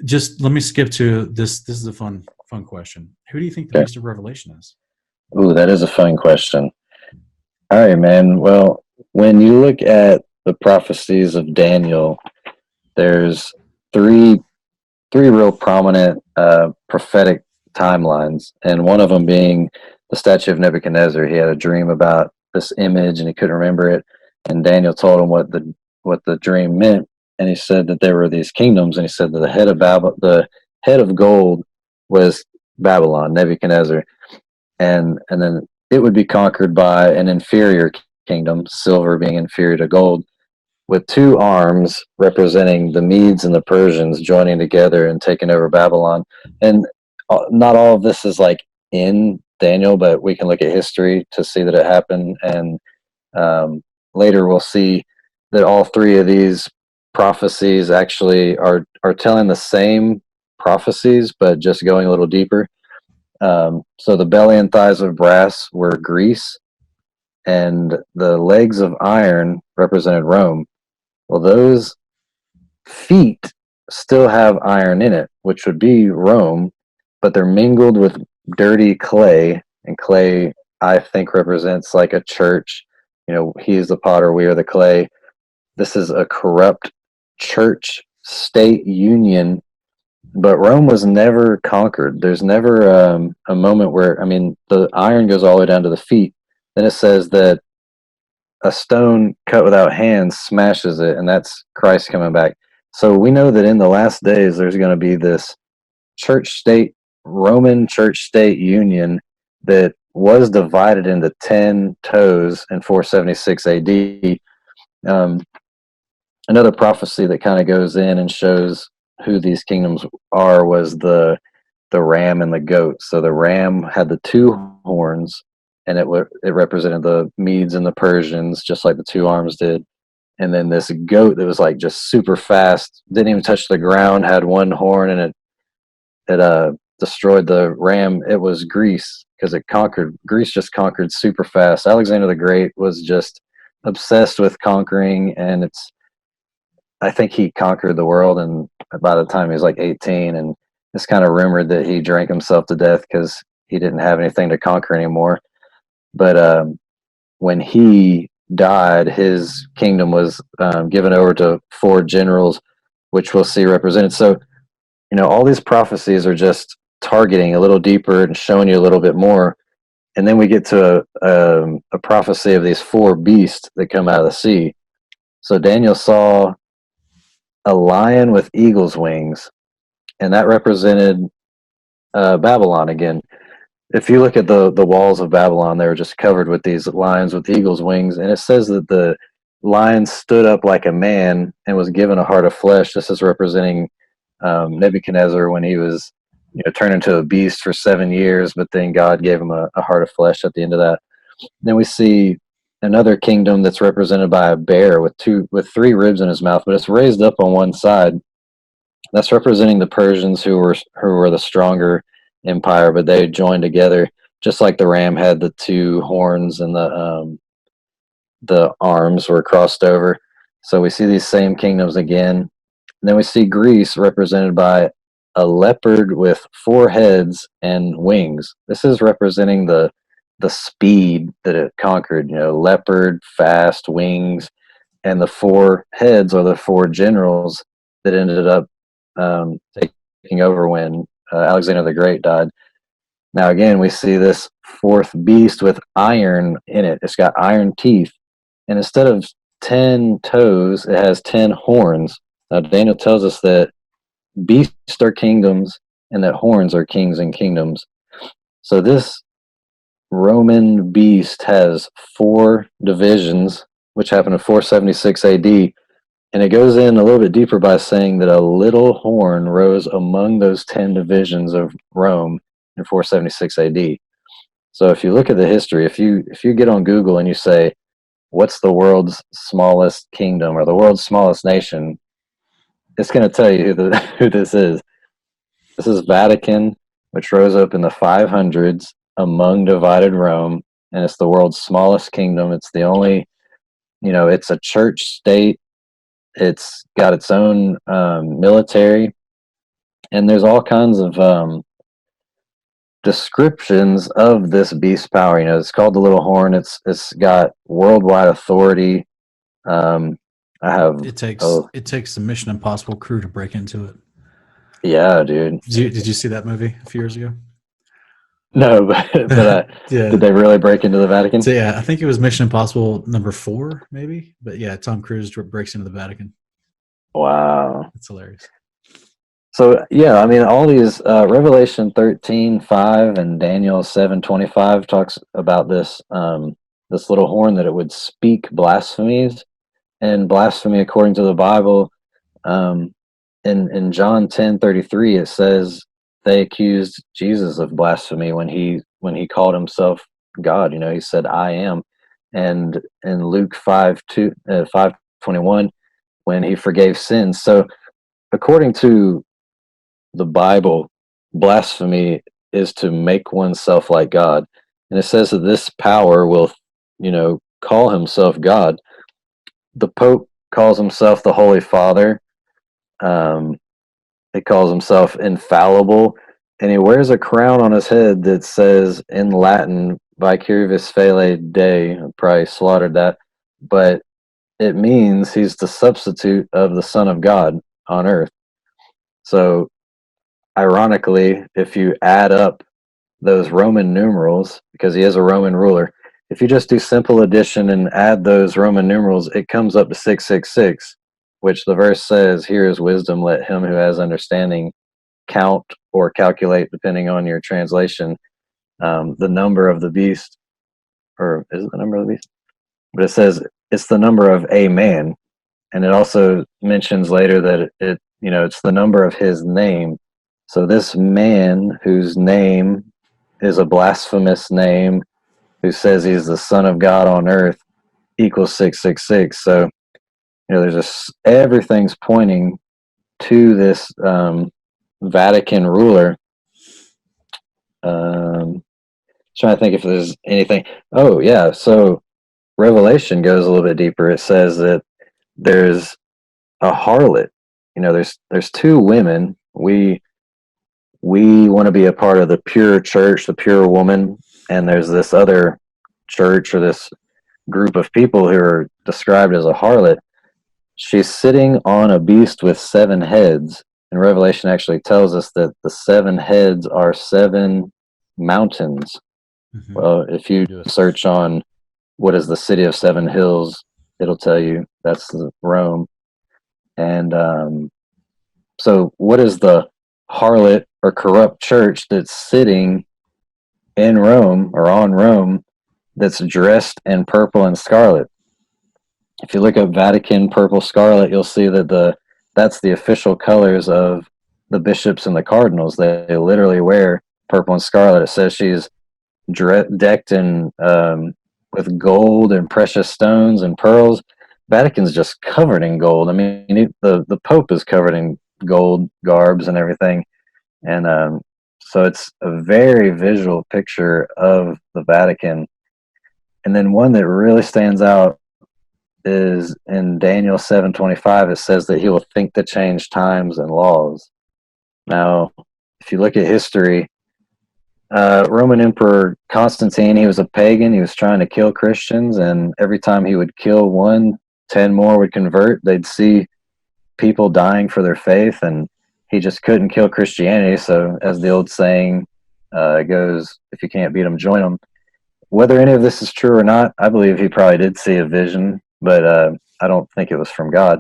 Just let me skip to this. This is a fun question. Who do you think the Okay. beast of Revelation is? Ooh, that is a fun question. All right, man. Well, when you look at the prophecies of Daniel, there's three real prominent prophetic timelines, and one of them being the statue of Nebuchadnezzar. He had a dream about this image, and he couldn't remember it. And Daniel told him what the dream meant, and he said that there were these kingdoms, and he said that the head of gold was Babylon, Nebuchadnezzar, and then it would be conquered by an inferior kingdom, silver being inferior to gold, with two arms representing the Medes and the Persians joining together and taking over Babylon. And not all of this is like in Daniel, but we can look at history to see that it happened. And later we'll see that all three of these prophecies actually are telling the same prophecies, but just going a little deeper. So the belly and thighs of brass were Greece, and the legs of iron represented Rome. Well, those feet still have iron in it, which would be Rome, but they're mingled with dirty clay, and clay, I think, represents like a church. You know, he is the potter, we are the clay. This is a corrupt church state union, but Rome was never conquered. There's never a moment where, I mean, the iron goes all the way down to the feet. Then it says that a stone cut without hands smashes it, and that's Christ coming back. So we know that in the last days there's going to be this Roman church state union that was divided into 10 toes in 476 AD. Another prophecy that kind of goes in and shows who these kingdoms are was the ram and the goat. So the ram had the two horns, and it represented the Medes and the Persians, just like the two arms did. And then this goat that was like just super fast, didn't even touch the ground, had one horn, and it destroyed the ram. It was Greece, because Greece just conquered super fast. Alexander the Great was just obsessed with conquering, and I think he conquered the world, and by the time he was like 18, and it's kind of rumored that he drank himself to death because he didn't have anything to conquer anymore. But when he died, his kingdom was given over to four generals, which we'll see represented. So, you know, all these prophecies are just targeting a little deeper and showing you a little bit more. And then we get to a prophecy of these four beasts that come out of the sea. So Daniel saw a lion with eagle's wings, and that represented Babylon again. If you look at the walls of Babylon, they were just covered with these lions with eagle's wings, and it says that the lion stood up like a man and was given a heart of flesh. This is representing Nebuchadnezzar when he was, you know, turned into a beast for 7 years, but then God gave him a heart of flesh at the end of that. Then we see another kingdom that's represented by a bear with three ribs in his mouth, but it's raised up on one side. That's representing the Persians, who were the stronger empire, but they joined together, just like the ram had the two horns and the arms were crossed over. So we see these same kingdoms again. And then we see Greece represented by a leopard with four heads and wings. This is representing the speed that it conquered. You know, leopard, fast, wings, and the four heads are the four generals that ended up taking over when Alexander the Great died. Now again, we see this fourth beast with iron in it. It's got iron teeth, and instead of 10 toes, it has 10 horns. Now Daniel tells us that beasts are kingdoms and that horns are kings and kingdoms. So this Roman beast has four divisions, which happened in 476 AD, and it goes in a little bit deeper by saying that a little horn rose among those 10 divisions of Rome in 476 AD. So if you look at the history, if you get on Google and you say, what's the world's smallest kingdom or the world's smallest nation, it's going to tell you who this is. This is Vatican, which rose up in the 500s among divided Rome, and it's the world's smallest kingdom. It's the only, you know, it's a church state. It's got its own military. And there's all kinds of descriptions of this beast power. You know, it's called the little horn. It's got worldwide authority. Um, I have It takes the Mission Impossible crew to break into it. yeah, dude. Did you see that movie a few years ago? No, but did Yeah. they really break into the Vatican? So yeah, I think it was Mission Impossible #4, maybe. But yeah, Tom Cruise breaks into the Vatican. Wow. It's hilarious. So yeah, I mean, all these Revelation 13:5 and Daniel 7:25 talks about this this little horn that it would speak blasphemies, and blasphemy according to the Bible. Um, in John 10:33 it says they accused Jesus of blasphemy when he called himself God. You know, he said, "I am." And in Luke 5:21 when he forgave sins. So according to the Bible, blasphemy is to make oneself like God. And it says that this power will, you know, call himself God. The Pope calls himself the Holy Father. Um, he calls himself infallible. And he wears a crown on his head that says in Latin, Vicarius Fele Dei. I probably slaughtered that. But it means he's the substitute of the Son of God on earth. So ironically, if you add up those Roman numerals, because he is a Roman ruler, if you just do simple addition and add those Roman numerals, it comes up to 666, which the verse says, "Here is wisdom, let him who has understanding count or calculate," depending on your translation, the number of the beast. Or is it the number of the beast? But it says it's the number of a man. And it also mentions later that it you know, it's the number of his name. So this man whose name is a blasphemous name, who says he's the Son of God on earth, equals 666. So, you know, there's just everything's pointing to this Vatican ruler. Trying to think if there's anything. Oh yeah, so Revelation goes a little bit deeper. It says that there's a harlot. You know, there's two women. We want to be a part of the pure church, the pure woman, and there's this other church or this group of people who are described as a harlot. She's sitting on a beast with 7 heads, and Revelation actually tells us that the 7 heads are 7 mountains. Mm-hmm. Well, if you do a search on what is the city of 7 hills, it'll tell you that's Rome. And so, what is the harlot or corrupt church that's sitting in Rome or on Rome that's dressed in purple and scarlet? If you look up Vatican purple scarlet, you'll see that that's the official colors of the bishops and the cardinals. They literally wear purple and scarlet. It says she's decked in with gold and precious stones and pearls. Vatican's just covered in gold. I mean, the Pope is covered in gold garbs and everything, and so it's a very visual picture of the Vatican. And then one that really stands out is in Daniel 7:25. It says that he will think to change times and laws. Now, if you look at history, Roman Emperor Constantine, he was a pagan. He was trying to kill Christians, and every time he would kill one, 10 more would convert. They'd see people dying for their faith, and he just couldn't kill Christianity. So, as the old saying goes, if you can't beat them, join them. Whether any of this is true or not, I believe he probably did see a vision, but I don't think it was from God.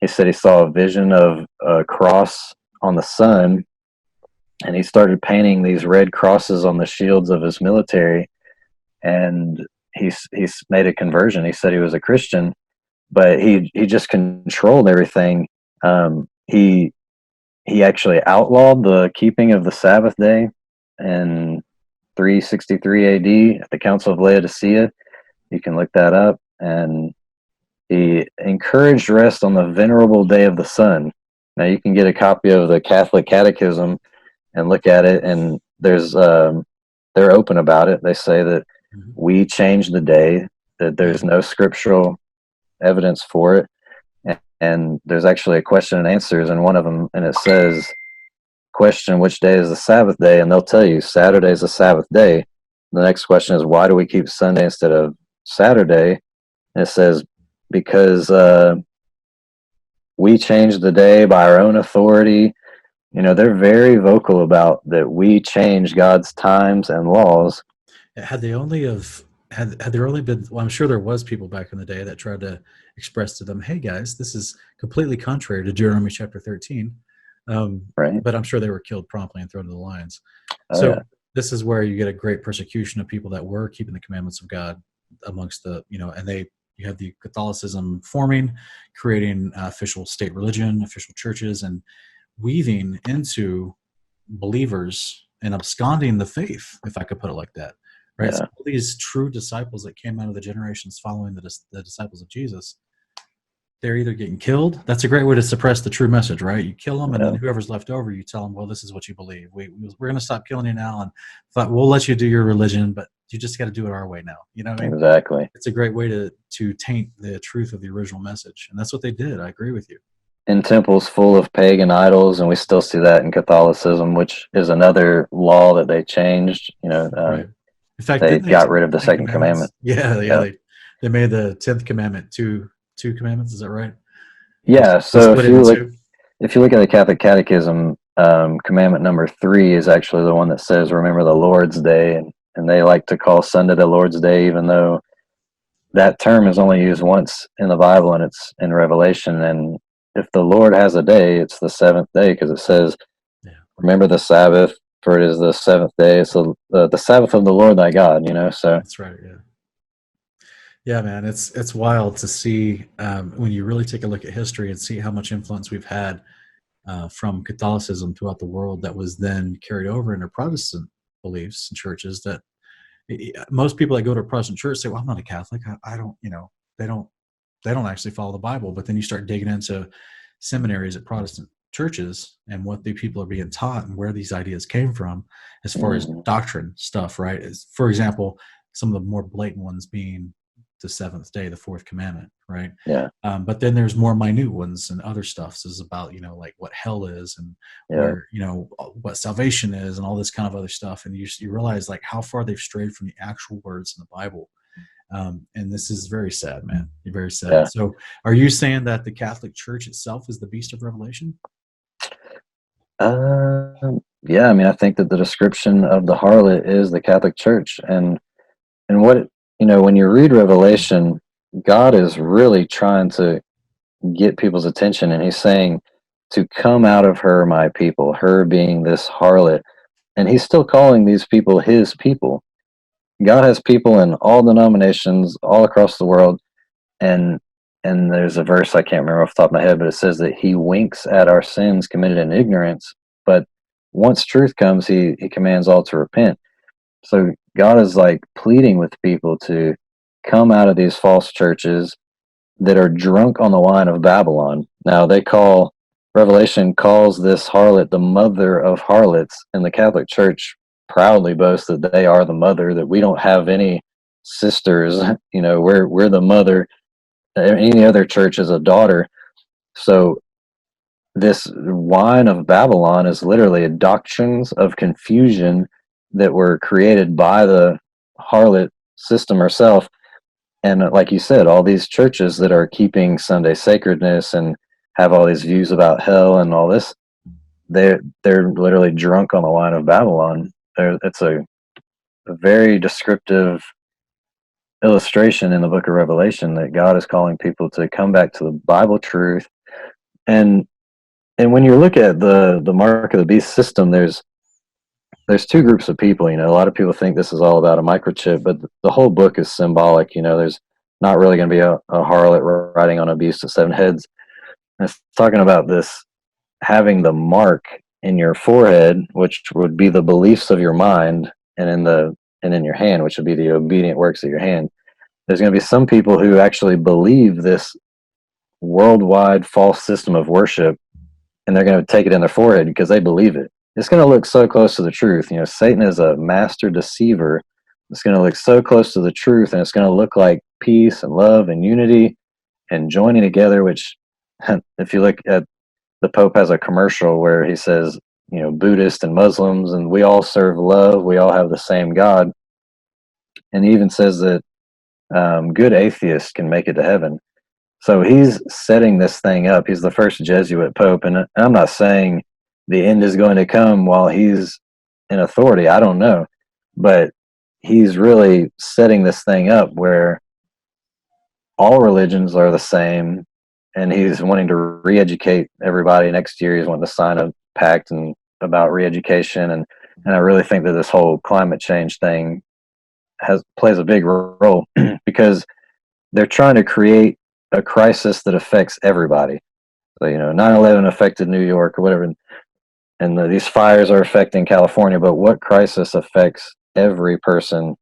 He said he saw a vision of a cross on the sun, and he started painting these red crosses on the shields of his military, and he's made a conversion. He said he was a Christian, but he just controlled everything. He actually outlawed the keeping of the Sabbath day in 363 AD at the Council of Laodicea. You can look that up. And he encouraged rest on the venerable day of the sun. Now you can get a copy of the Catholic Catechism and look at it, and there's they're open about it. They say that we changed the day, that there's no scriptural evidence for it, and there's actually a question and answers in one of them, and it says, question which day is the Sabbath day, and they'll tell you Saturday is the Sabbath day. The next question is, why do we keep Sunday instead of Saturday? And it says, because we changed the day by our own authority. They're very vocal about that we change God's times and laws. Had they only have had there only been, well, I'm sure there was people back in the day that tried to express to them, hey guys, this is completely contrary to Deuteronomy chapter 13. Right? But I'm sure they were killed promptly and thrown to the lions. Oh yeah. So this is where you get a great persecution of people that were keeping the commandments of God amongst the, and you have the Catholicism forming, creating official state religion, official churches, and weaving into believers and absconding the faith, if I could put it like that. Right? So Yeah. all these true disciples that came out of the generations following the disciples of Jesus, they're either getting killed. That's a great way to suppress the true message, right? You kill them, and Yeah. then whoever's left over, you tell them, well, this is what you believe. We're going to stop killing you now, and thought we'll let you do your religion, but you just got to do it our way now. You know what I mean? Exactly. It's a great way to taint the truth of the original message, and that's what they did. I agree with you. In temples full of pagan idols, and we still see that in Catholicism, which is another law that they changed. Right. In fact, They didn't they got change rid of the the Ten second Commandments? commandment. Yeah, yeah. Yeah. They made the 10th commandment two commandments. Is that right? Yeah. They So split it in two. if you look at the Catholic Catechism, commandment number 3 is actually the one that says, "Remember the Lord's Day," and they like to call Sunday the Lord's Day, even though that term is only used once in the Bible, and it's in Revelation. And if the Lord has a day, it's the seventh day, because it says, Yeah, "Remember the Sabbath, for it is the seventh day." It's the Sabbath of the Lord thy God. So that's right. Yeah. Yeah, man, it's wild to see when you really take a look at history and see how much influence we've had from Catholicism throughout the world that was then carried over into Protestant beliefs and churches. That most people that go to a Protestant church say, "Well, I'm not a Catholic. I don't, they don't actually follow the Bible." But then you start digging into seminaries at Protestant churches and what the people are being taught and where these ideas came from, as far as mhm. doctrine stuff, right? For example, some of the more blatant ones being the seventh day, the fourth commandment, right? Yeah, But then there's more minute ones and other stuff is about, like what hell is and yeah, where, what salvation is and all this kind of other stuff. And you realize like how far they've strayed from the actual words in the Bible. And this is very sad, man. Very sad. yeah. So are you saying that the Catholic Church itself is the beast of Revelation? Yeah. I mean, I think that the description of the harlot is the Catholic Church, and when you read Revelation, God is really trying to get people's attention, and He's saying to come out of her, my people. Her being this harlot, and He's still calling these people His people. God has people in all denominations all across the world, and there's a verse I can't remember off the top of my head, but it says that He winks at our sins committed in ignorance, but once truth comes, He commands all to repent. So God is like pleading with people to come out of these false churches that are drunk on the wine of Babylon. Now Revelation calls this harlot the mother of harlots, and the Catholic Church proudly boasts that they are the mother, that we don't have any sisters. We're the mother. Any other church is a daughter. So this wine of Babylon is literally doctrines of confusion that were created by the harlot system herself. And like you said, all these churches that are keeping Sunday sacredness and have all these views about hell and all this, they're literally drunk on the wine of Babylon. It's a very descriptive illustration in the book of Revelation that God is calling people to come back to the Bible truth. And when you look at the mark of the beast system, there's two groups of people. A lot of people think this is all about a microchip, but the whole book is symbolic. There's not really going to be a harlot riding on a beast with 7 heads. And it's talking about this having the mark in your forehead, which would be the beliefs of your mind, and in your hand, which would be the obedient works of your hand. There's going to be some people who actually believe this worldwide false system of worship, and they're going to take it in their forehead because they believe it. It's going to look so close to the truth. Satan is a master deceiver. It's going to look so close to the truth, and it's going to look like peace and love and unity and joining together, which if you look at, the Pope has a commercial where he says Buddhists and Muslims, and we all serve love. We all have the same God. And he even says that good atheists can make it to heaven. So he's setting this thing up. He's the first Jesuit pope, and I'm not saying the end is going to come while he's in authority. I don't know, but he's really setting this thing up where all religions are the same, and he's wanting to re-educate everybody. Next year he's wanting to sign a pact and about re-education, and I really think that this whole climate change thing plays a big role because they're trying to create a crisis that affects everybody. So 9/11 affected New York or whatever, and these fires are affecting California, but what crisis affects every person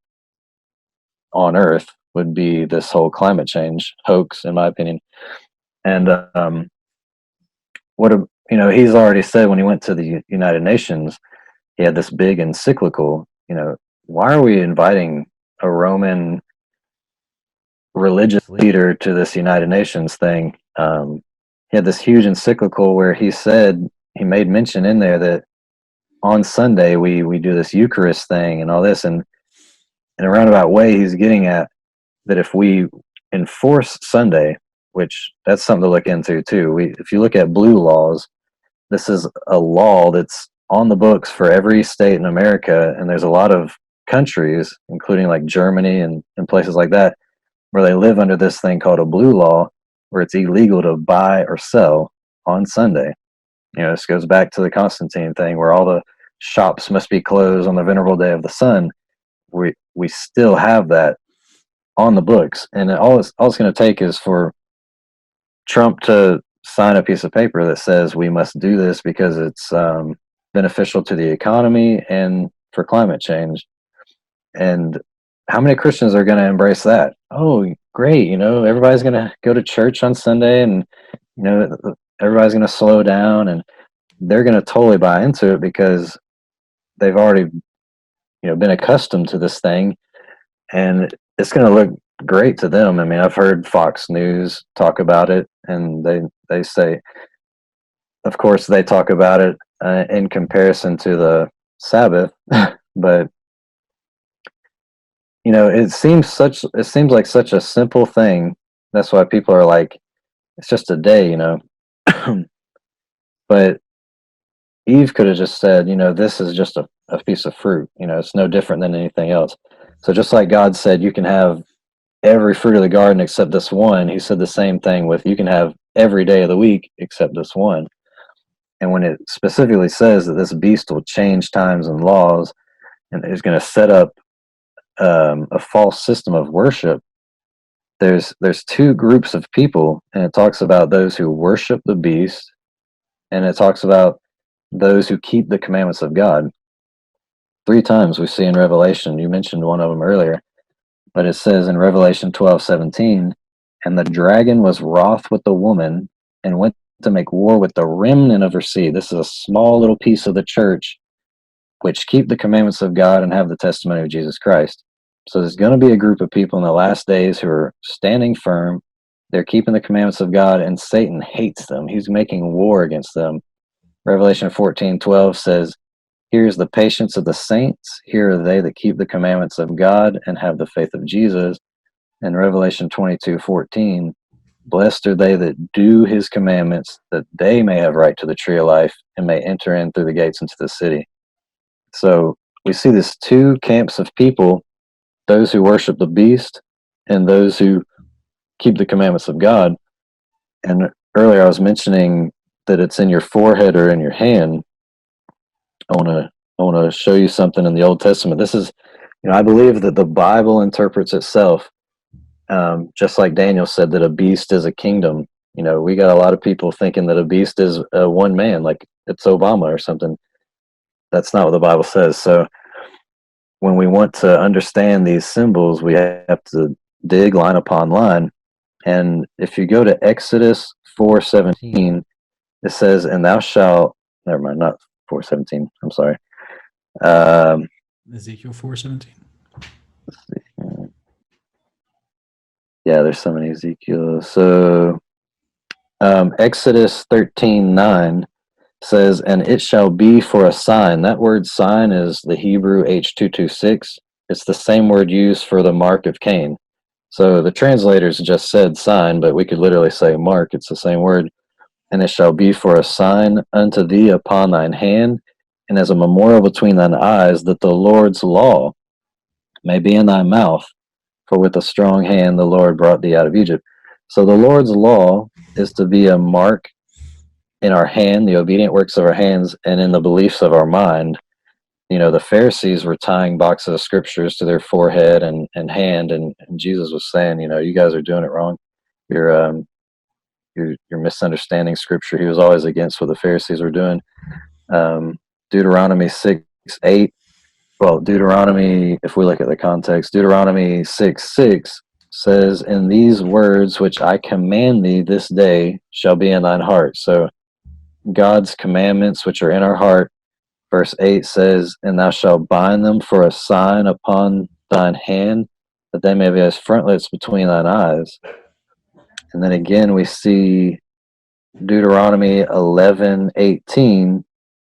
on earth would be this whole climate change hoax, in my opinion. And he's already said when he went to the United Nations, he had this big encyclical. Why are we inviting a Roman religious leader to this United Nations thing? He had this huge encyclical where he made mention in there that on Sunday we do this Eucharist thing and all this, and in a roundabout way he's getting at that if we enforce Sunday, which that's something to look into too. If you look at blue laws, this is a law that's on the books for every state in America, and there's a lot of countries, including like Germany and places like that, where they live under this thing called a blue law, where it's illegal to buy or sell on Sunday. This goes back to the Constantine thing, where all the shops must be closed on the venerable day of the sun. We still have that on the books, and all it's going to take is for Trump to sign a piece of paper that says we must do this because it's beneficial to the economy and for climate change. And how many Christians are going to embrace that? Oh, great! Everybody's going to go to church on Sunday, and everybody's going to slow down, and they're going to totally buy into it because they've already been accustomed to this thing, and it's going to look great to them. I mean, I've heard Fox News talk about it, and they say, of course, they talk about it in comparison to the Sabbath, but it seems like such a simple thing. That's why people are like, it's just a day, But Eve could have just said, this is just a piece of fruit. It's no different than anything else. So just like God said, you can have every fruit of the garden except this one, he said the same thing with you can have every day of the week except this one. And when it specifically says that this beast will change times and laws and is going to set up a false system of worship, there's two groups of people, and it talks about those who worship the beast, and it talks about those who keep the commandments of God. 3 times we see in Revelation. You mentioned one of them earlier, but it says in Revelation 12:17, and the dragon was wroth with the woman and went to make war with the remnant of her seed. This is a small little piece of the church which keep the commandments of God and have the testimony of Jesus Christ. So there's going to be a group of people in the last days who are standing firm. They're keeping the commandments of God, and Satan hates them. He's making war against them. Revelation 14:12 says, here's the patience of the saints. Here are they that keep the commandments of God and have the faith of Jesus. And Revelation 22:14, blessed are they that do his commandments, that they may have right to the tree of life and may enter in through the gates into the city. So we see these 2 camps of people, those who worship the beast and those who keep the commandments of God. And earlier I was mentioning that it's in your forehead or in your hand. I want to show you something in the Old Testament. This is, I believe that the Bible interprets itself, just like Daniel said that a beast is a kingdom. We got a lot of people thinking that a beast is one man, like it's Obama or something. That's not what the Bible says. So when we want to understand these symbols, we have to dig line upon line. And if you go to Exodus 4:17, it says, and thou shalt, never mind, not 4:17, I'm sorry. Ezekiel 4:17. Yeah, there's so many Ezekiel. So Exodus 13:9, says, and it shall be for a sign. That word sign is the Hebrew H226. It's the same word used for the mark of Cain. So the translators just said sign, but we could literally say mark. It's the same word. And it shall be for a sign unto thee upon thine hand, and as a memorial between thine eyes, that the Lord's law may be in thy mouth. For with a strong hand the Lord brought thee out of Egypt. So the Lord's law is to be a mark in our hand, the obedient works of our hands, and in the beliefs of our mind. The Pharisees were tying boxes of scriptures to their forehead and hand, and Jesus was saying, you guys are doing it wrong. You're you're misunderstanding scripture. He was always against what the Pharisees were doing. Deuteronomy 6:8. Well, Deuteronomy, if we look at the context, Deuteronomy 6:6 says, "And these words which I command thee this day shall be in thine heart." So God's commandments, which are in our heart, verse 8 says, "And thou shalt bind them for a sign upon thine hand, that they may be as frontlets between thine eyes." And then again, we see Deuteronomy 11:18.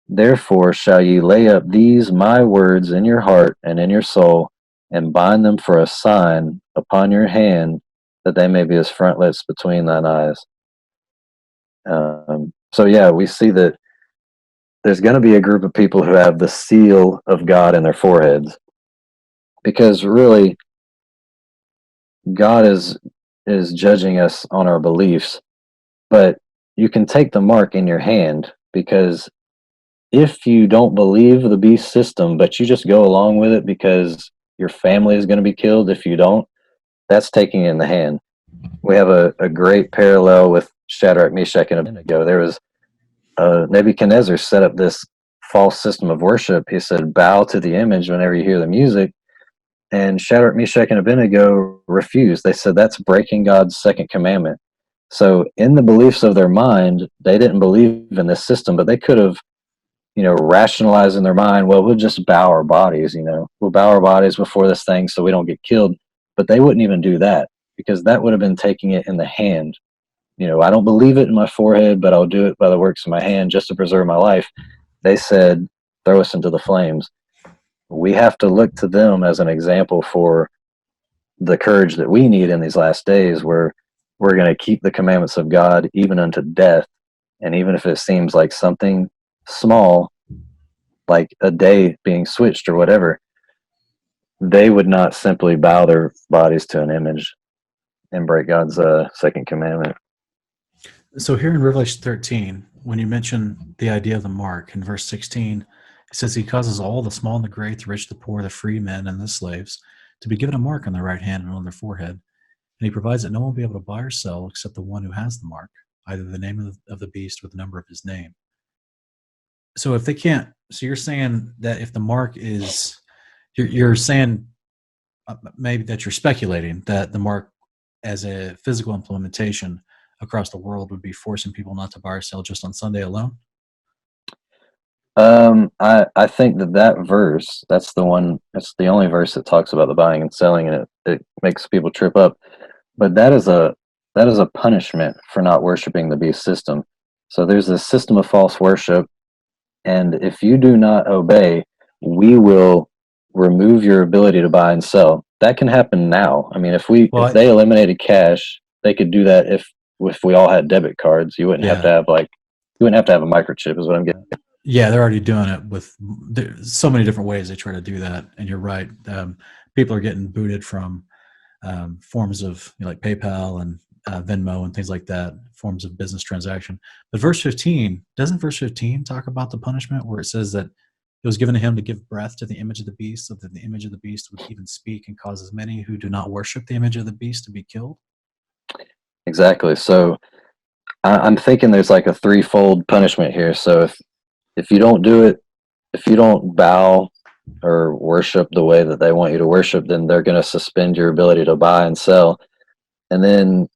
"Therefore shall ye lay up these my words in your heart and in your soul, and bind them for a sign upon your hand, that they may be as frontlets between thine eyes." So yeah, we see that there's going to be a group of people who have the seal of God in their foreheads, because really God is judging us on our beliefs. But you can take the mark in your hand, because if you don't believe the beast system, but you just go along with it because your family is going to be killed if you don't, that's taking it in the hand. We have a great parallel with Shadrach, Meshach, and Abednego. There was Nebuchadnezzar set up this false system of worship. He said, "Bow to the image whenever you hear the music." And Shadrach, Meshach, and Abednego refused. They said that's breaking God's second commandment. So in the beliefs of their mind, they didn't believe in this system, but they could have, rationalized in their mind, well, we'll just bow our bodies, we'll bow our bodies before this thing so we don't get killed. But they wouldn't even do that, because that would have been taking it in the hand. I don't believe it in my forehead, but I'll do it by the works of my hand just to preserve my life. They said, throw us into the flames. We have to look to them as an example for the courage that we need in these last days, where we're going to keep the commandments of God even unto death. And even if it seems like something small, like a day being switched or whatever, they would not simply bow their bodies to an image and break God's second commandment. So here in Revelation 13, when you mention the idea of the mark in verse 16, it says he causes all the small and the great, the rich, the poor, the free men, and the slaves to be given a mark on their right hand and on their forehead. And he provides that no one will be able to buy or sell except the one who has the mark, either the name of the beast or the number of his name. So if they can't, so you're saying that if the mark is, you're saying maybe that you're speculating that the mark as a physical implementation across the world would be forcing people not to buy or sell just on Sunday alone? I think that verse, that's the only verse that talks about the buying and selling, and it makes people trip up. But that is a punishment for not worshiping the beast system. So there's this system of false worship, and if you do not obey, we will remove your ability to buy and sell. That can happen now. I mean, if Well, they eliminated cash, they could do that if we all had debit cards. You wouldn't have yeah, to have you wouldn't have to have a microchip, is what I'm getting. yeah, they're already doing it with so many different ways they try to do that. And you're right. People are getting booted from forms of like PayPal and Venmo and things like that, forms of business transaction. But doesn't verse 15 talk about the punishment where it says that it was given to him to give breath to the image of the beast, so that the image of the beast would even speak and cause as many who do not worship the image of the beast to be killed? Exactly. So I'm thinking there's like a threefold punishment here. So if you don't do it, if you don't bow or worship the way that they want you to worship, then they're going to suspend your ability to buy and sell. And then,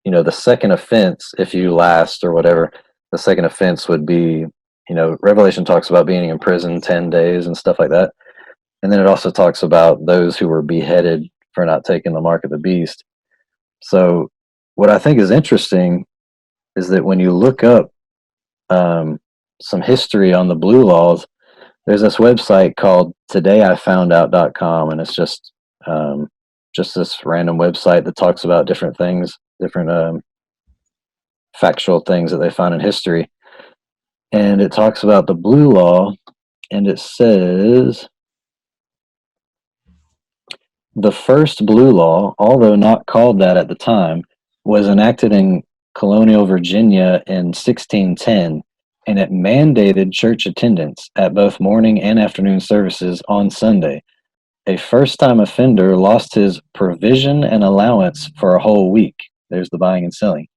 the second offense, if you last or whatever, the second offense would be, Revelation talks about being in prison 10 days and stuff like that. And then it also talks about those who were beheaded for not taking the mark of the beast. So what I think is interesting is that when you look up some history on the blue laws, there's this website called todayifoundout.com, and it's just this random website that talks about different things, different factual things that they found in history. And it talks about the blue law, and it says the first blue law, although not called that at the time, was enacted in colonial Virginia in 1610, and it mandated church attendance at both morning and afternoon services on Sunday. A first time offender lost his provision and allowance for a whole week. There's the buying and selling.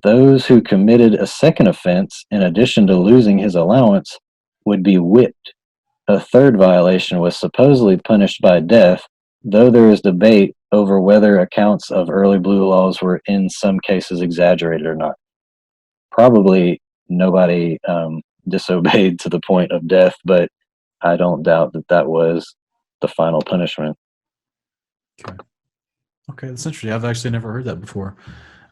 Those who committed a second offense, in addition to losing his allowance, would be whipped. A third violation was supposedly punished by death, though there is debate over whether accounts of early blue laws were in some cases exaggerated or not. Probably nobody disobeyed to the point of death, but I don't doubt that that was the final punishment. Okay. Okay, that's interesting. I've actually never heard that before.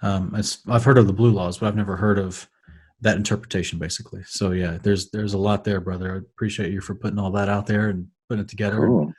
I've heard of the blue laws, but I've never heard of that interpretation, basically. So yeah, there's a lot there, brother. I appreciate you for putting all that out there and putting it together. And Cool.